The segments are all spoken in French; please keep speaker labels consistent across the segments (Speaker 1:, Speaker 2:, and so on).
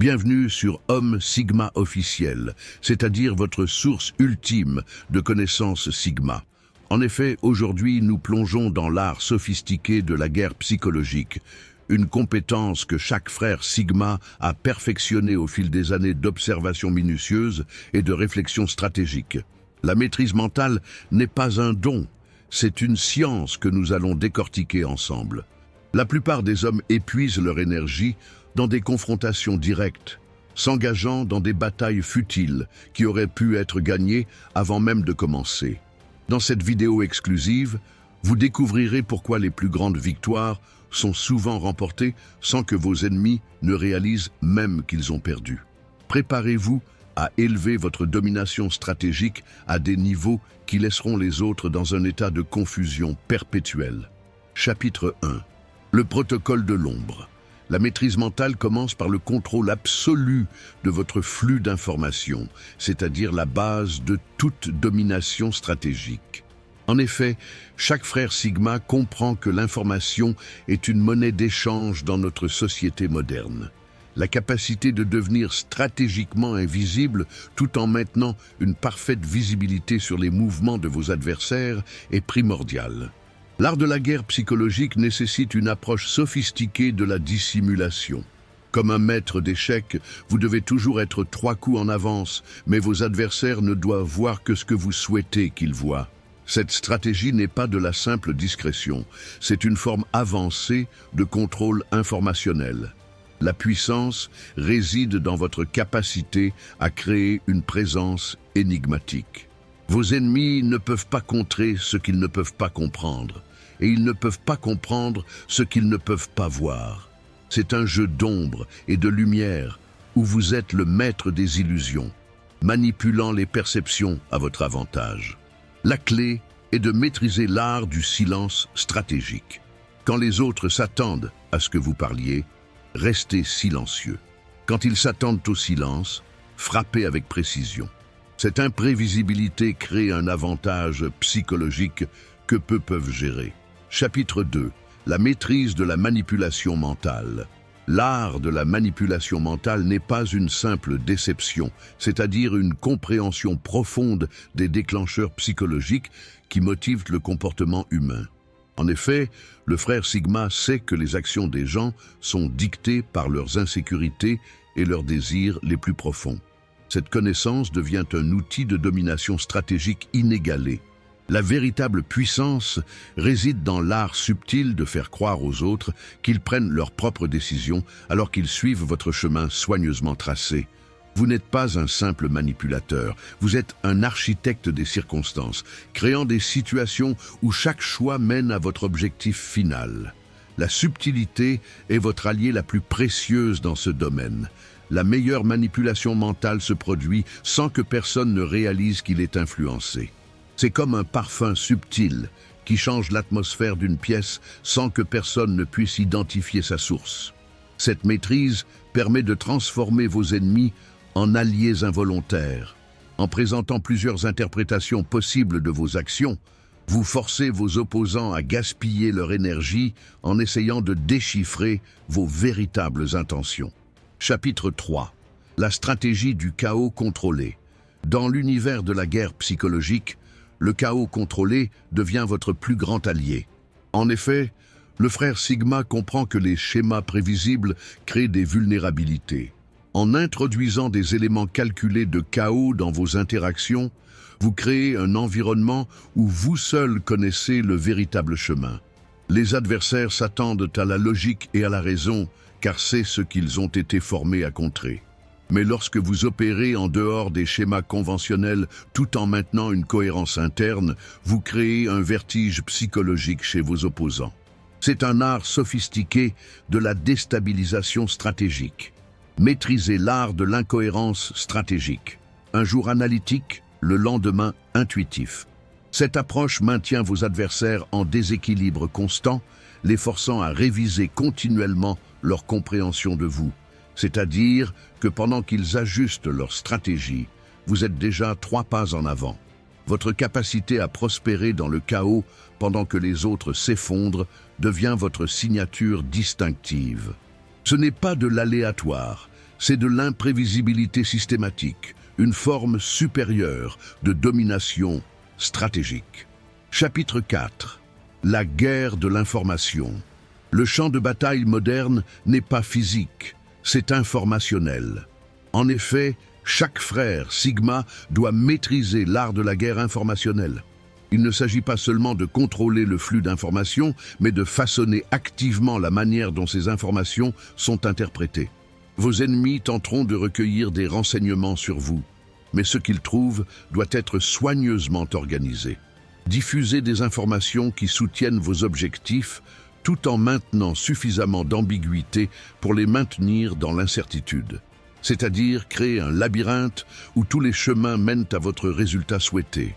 Speaker 1: Bienvenue sur Homme Sigma officiel, c'est-à-dire votre source ultime de connaissances Sigma. En effet, aujourd'hui, nous plongeons dans l'art sophistiqué de la guerre psychologique, une compétence que chaque frère Sigma a perfectionnée au fil des années d'observation minutieuse et de réflexion stratégique. La maîtrise mentale n'est pas un don, c'est une science que nous allons décortiquer ensemble. La plupart des hommes épuisent leur énergie dans des confrontations directes, s'engageant dans des batailles futiles qui auraient pu être gagnées avant même de commencer. Dans cette vidéo exclusive, vous découvrirez pourquoi les plus grandes victoires sont souvent remportées sans que vos ennemis ne réalisent même qu'ils ont perdu. Préparez-vous à élever votre domination stratégique à des niveaux qui laisseront les autres dans un état de confusion perpétuelle. Chapitre 1. Le protocole de l'ombre. La maîtrise mentale commence par le contrôle absolu de votre flux d'informations, c'est-à-dire la base de toute domination stratégique. En effet, chaque frère Sigma comprend que l'information est une monnaie d'échange dans notre société moderne. La capacité de devenir stratégiquement invisible tout en maintenant une parfaite visibilité sur les mouvements de vos adversaires est primordiale. L'art de la guerre psychologique nécessite une approche sophistiquée de la dissimulation. Comme un maître d'échecs, vous devez toujours être 3 coups en avance, mais vos adversaires ne doivent voir que ce que vous souhaitez qu'ils voient. Cette stratégie n'est pas de la simple discrétion, c'est une forme avancée de contrôle informationnel. La puissance réside dans votre capacité à créer une présence énigmatique. Vos ennemis ne peuvent pas contrer ce qu'ils ne peuvent pas comprendre, et ils ne peuvent pas comprendre ce qu'ils ne peuvent pas voir. C'est un jeu d'ombre et de lumière où vous êtes le maître des illusions, manipulant les perceptions à votre avantage. La clé est de maîtriser l'art du silence stratégique. Quand les autres s'attendent à ce que vous parliez, restez silencieux. Quand ils s'attendent au silence, frappez avec précision. Cette imprévisibilité crée un avantage psychologique que peu peuvent gérer. Chapitre 2. La maîtrise de la manipulation mentale. L'art de la manipulation mentale n'est pas une simple déception, c'est-à-dire une compréhension profonde des déclencheurs psychologiques qui motivent le comportement humain. En effet, le frère Sigma sait que les actions des gens sont dictées par leurs insécurités et leurs désirs les plus profonds. Cette connaissance devient un outil de domination stratégique inégalé. La véritable puissance réside dans l'art subtil de faire croire aux autres qu'ils prennent leurs propres décisions alors qu'ils suivent votre chemin soigneusement tracé. Vous n'êtes pas un simple manipulateur, vous êtes un architecte des circonstances, créant des situations où chaque choix mène à votre objectif final. La subtilité est votre allié la plus précieuse dans ce domaine. La meilleure manipulation mentale se produit sans que personne ne réalise qu'il est influencé. C'est comme un parfum subtil qui change l'atmosphère d'une pièce sans que personne ne puisse identifier sa source. Cette maîtrise permet de transformer vos ennemis en alliés involontaires. En présentant plusieurs interprétations possibles de vos actions, vous forcez vos opposants à gaspiller leur énergie en essayant de déchiffrer vos véritables intentions. Chapitre 3. La stratégie du chaos contrôlé. Dans l'univers de la guerre psychologique, le chaos contrôlé devient votre plus grand allié. En effet, le frère Sigma comprend que les schémas prévisibles créent des vulnérabilités. En introduisant des éléments calculés de chaos dans vos interactions, vous créez un environnement où vous seul connaissez le véritable chemin. Les adversaires s'attendent à la logique et à la raison, car c'est ce qu'ils ont été formés à contrer. Mais lorsque vous opérez en dehors des schémas conventionnels tout en maintenant une cohérence interne, vous créez un vertige psychologique chez vos opposants. C'est un art sophistiqué de la déstabilisation stratégique. Maîtrisez l'art de l'incohérence stratégique. Un jour analytique, le lendemain intuitif. Cette approche maintient vos adversaires en déséquilibre constant, les forçant à réviser continuellement leur compréhension de vous. C'est-à-dire que pendant qu'ils ajustent leur stratégie, vous êtes déjà 3 pas en avant. Votre capacité à prospérer dans le chaos pendant que les autres s'effondrent devient votre signature distinctive. Ce n'est pas de l'aléatoire, c'est de l'imprévisibilité systématique, une forme supérieure de domination stratégique. Chapitre 4. La guerre de l'information. Le champ de bataille moderne n'est pas physique, c'est informationnel. En effet, chaque frère Sigma doit maîtriser l'art de la guerre informationnelle. Il ne s'agit pas seulement de contrôler le flux d'informations, mais de façonner activement la manière dont ces informations sont interprétées. Vos ennemis tenteront de recueillir des renseignements sur vous, mais ce qu'ils trouvent doit être soigneusement organisé. Diffusez des informations qui soutiennent vos objectifs tout en maintenant suffisamment d'ambiguïté pour les maintenir dans l'incertitude. C'est-à-dire créer un labyrinthe où tous les chemins mènent à votre résultat souhaité.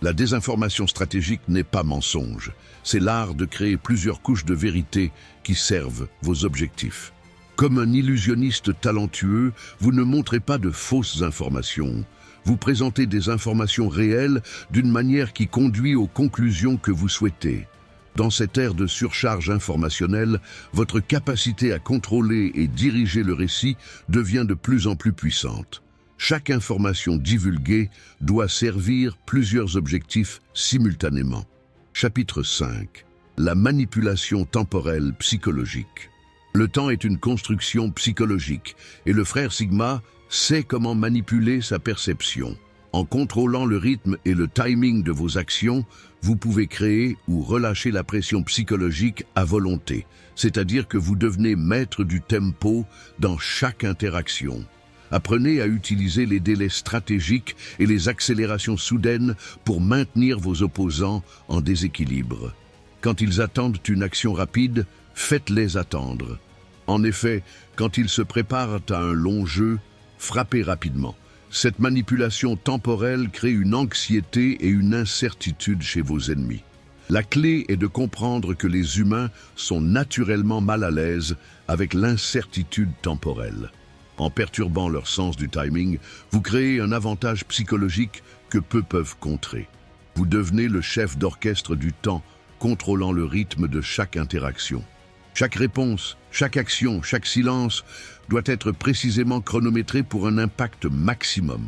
Speaker 1: La désinformation stratégique n'est pas mensonge, c'est l'art de créer plusieurs couches de vérité qui servent vos objectifs. Comme un illusionniste talentueux, vous ne montrez pas de fausses informations. Vous présentez des informations réelles d'une manière qui conduit aux conclusions que vous souhaitez. Dans cette ère de surcharge informationnelle, votre capacité à contrôler et diriger le récit devient de plus en plus puissante. Chaque information divulguée doit servir plusieurs objectifs simultanément. Chapitre 5. La manipulation temporelle psychologique. Le temps est une construction psychologique et le frère Sigma sait comment manipuler sa perception. En contrôlant le rythme et le timing de vos actions, vous pouvez créer ou relâcher la pression psychologique à volonté, c'est-à-dire que vous devenez maître du tempo dans chaque interaction. Apprenez à utiliser les délais stratégiques et les accélérations soudaines pour maintenir vos opposants en déséquilibre. Quand ils attendent une action rapide, faites-les attendre. En effet, quand ils se préparent à un long jeu, frappez rapidement. Cette manipulation temporelle crée une anxiété et une incertitude chez vos ennemis. La clé est de comprendre que les humains sont naturellement mal à l'aise avec l'incertitude temporelle. En perturbant leur sens du timing, vous créez un avantage psychologique que peu peuvent contrer. Vous devenez le chef d'orchestre du temps, contrôlant le rythme de chaque interaction. Chaque réponse, chaque action, chaque silence doit être précisément chronométré pour un impact maximum.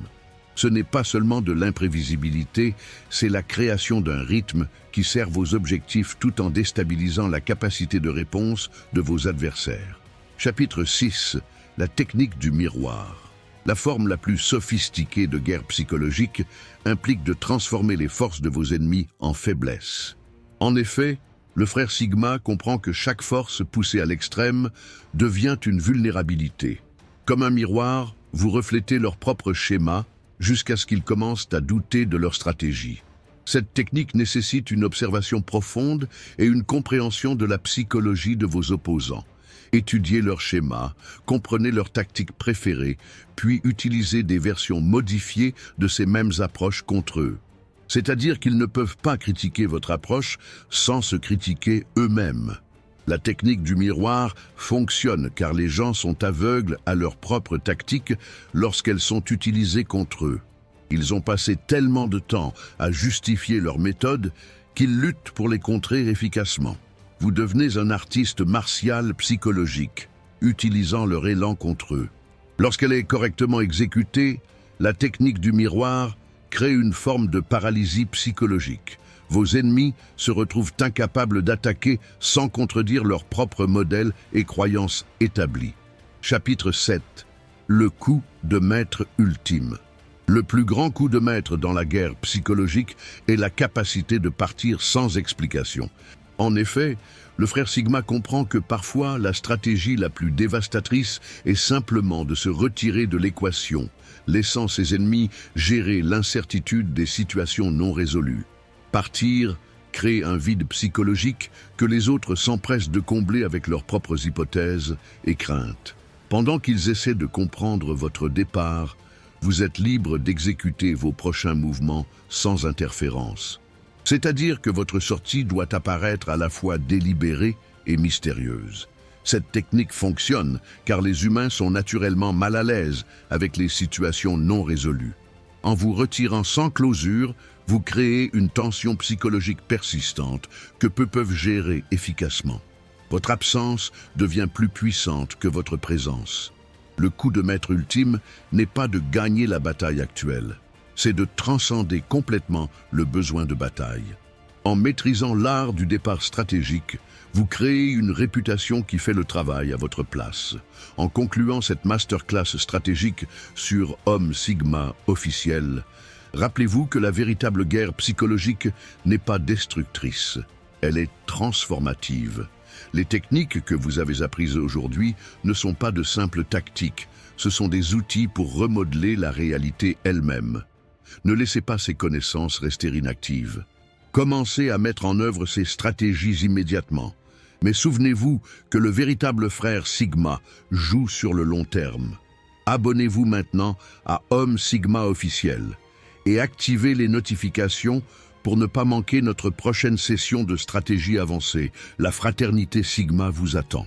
Speaker 1: Ce n'est pas seulement de l'imprévisibilité, c'est la création d'un rythme qui sert vos objectifs tout en déstabilisant la capacité de réponse de vos adversaires. Chapitre 6. La technique du miroir. La forme la plus sophistiquée de guerre psychologique implique de transformer les forces de vos ennemis en faiblesses. En effet, le frère Sigma comprend que chaque force poussée à l'extrême devient une vulnérabilité. Comme un miroir, vous reflétez leur propre schéma jusqu'à ce qu'ils commencent à douter de leur stratégie. Cette technique nécessite une observation profonde et une compréhension de la psychologie de vos opposants. Étudiez leur schéma, comprenez leurs tactiques préférées, puis utilisez des versions modifiées de ces mêmes approches contre eux. C'est-à-dire qu'ils ne peuvent pas critiquer votre approche sans se critiquer eux-mêmes. La technique du miroir fonctionne car les gens sont aveugles à leurs propres tactiques lorsqu'elles sont utilisées contre eux. Ils ont passé tellement de temps à justifier leurs méthodes qu'ils luttent pour les contrer efficacement. Vous devenez un artiste martial psychologique, utilisant leur élan contre eux. Lorsqu'elle est correctement exécutée, la technique du miroir crée une forme de paralysie psychologique. Vos ennemis se retrouvent incapables d'attaquer sans contredire leur propre modèle et croyances établies. Chapitre 7. Le coup de maître ultime. Le plus grand coup de maître dans la guerre psychologique est la capacité de partir sans explication. En effet, le frère Sigma comprend que parfois la stratégie la plus dévastatrice est simplement de se retirer de l'équation, laissant ses ennemis gérer l'incertitude des situations non résolues. Partir crée un vide psychologique que les autres s'empressent de combler avec leurs propres hypothèses et craintes. Pendant qu'ils essaient de comprendre votre départ, vous êtes libre d'exécuter vos prochains mouvements sans interférence. C'est-à-dire que votre sortie doit apparaître à la fois délibérée et mystérieuse. Cette technique fonctionne car les humains sont naturellement mal à l'aise avec les situations non résolues. En vous retirant sans clausure, vous créez une tension psychologique persistante que peu peuvent gérer efficacement. Votre absence devient plus puissante que votre présence. Le coup de maître ultime n'est pas de gagner la bataille actuelle, c'est de transcender complètement le besoin de bataille. En maîtrisant l'art du départ stratégique, vous créez une réputation qui fait le travail à votre place. En concluant cette masterclass stratégique sur Homme Sigma officiel, rappelez-vous que la véritable guerre psychologique n'est pas destructrice, elle est transformative. Les techniques que vous avez apprises aujourd'hui ne sont pas de simples tactiques, ce sont des outils pour remodeler la réalité elle-même. Ne laissez pas ces connaissances rester inactives. Commencez à mettre en œuvre ces stratégies immédiatement. Mais souvenez-vous que le véritable frère Sigma joue sur le long terme. Abonnez-vous maintenant à Homme Sigma officiel et activez les notifications pour ne pas manquer notre prochaine session de stratégie avancée. La fraternité Sigma vous attend.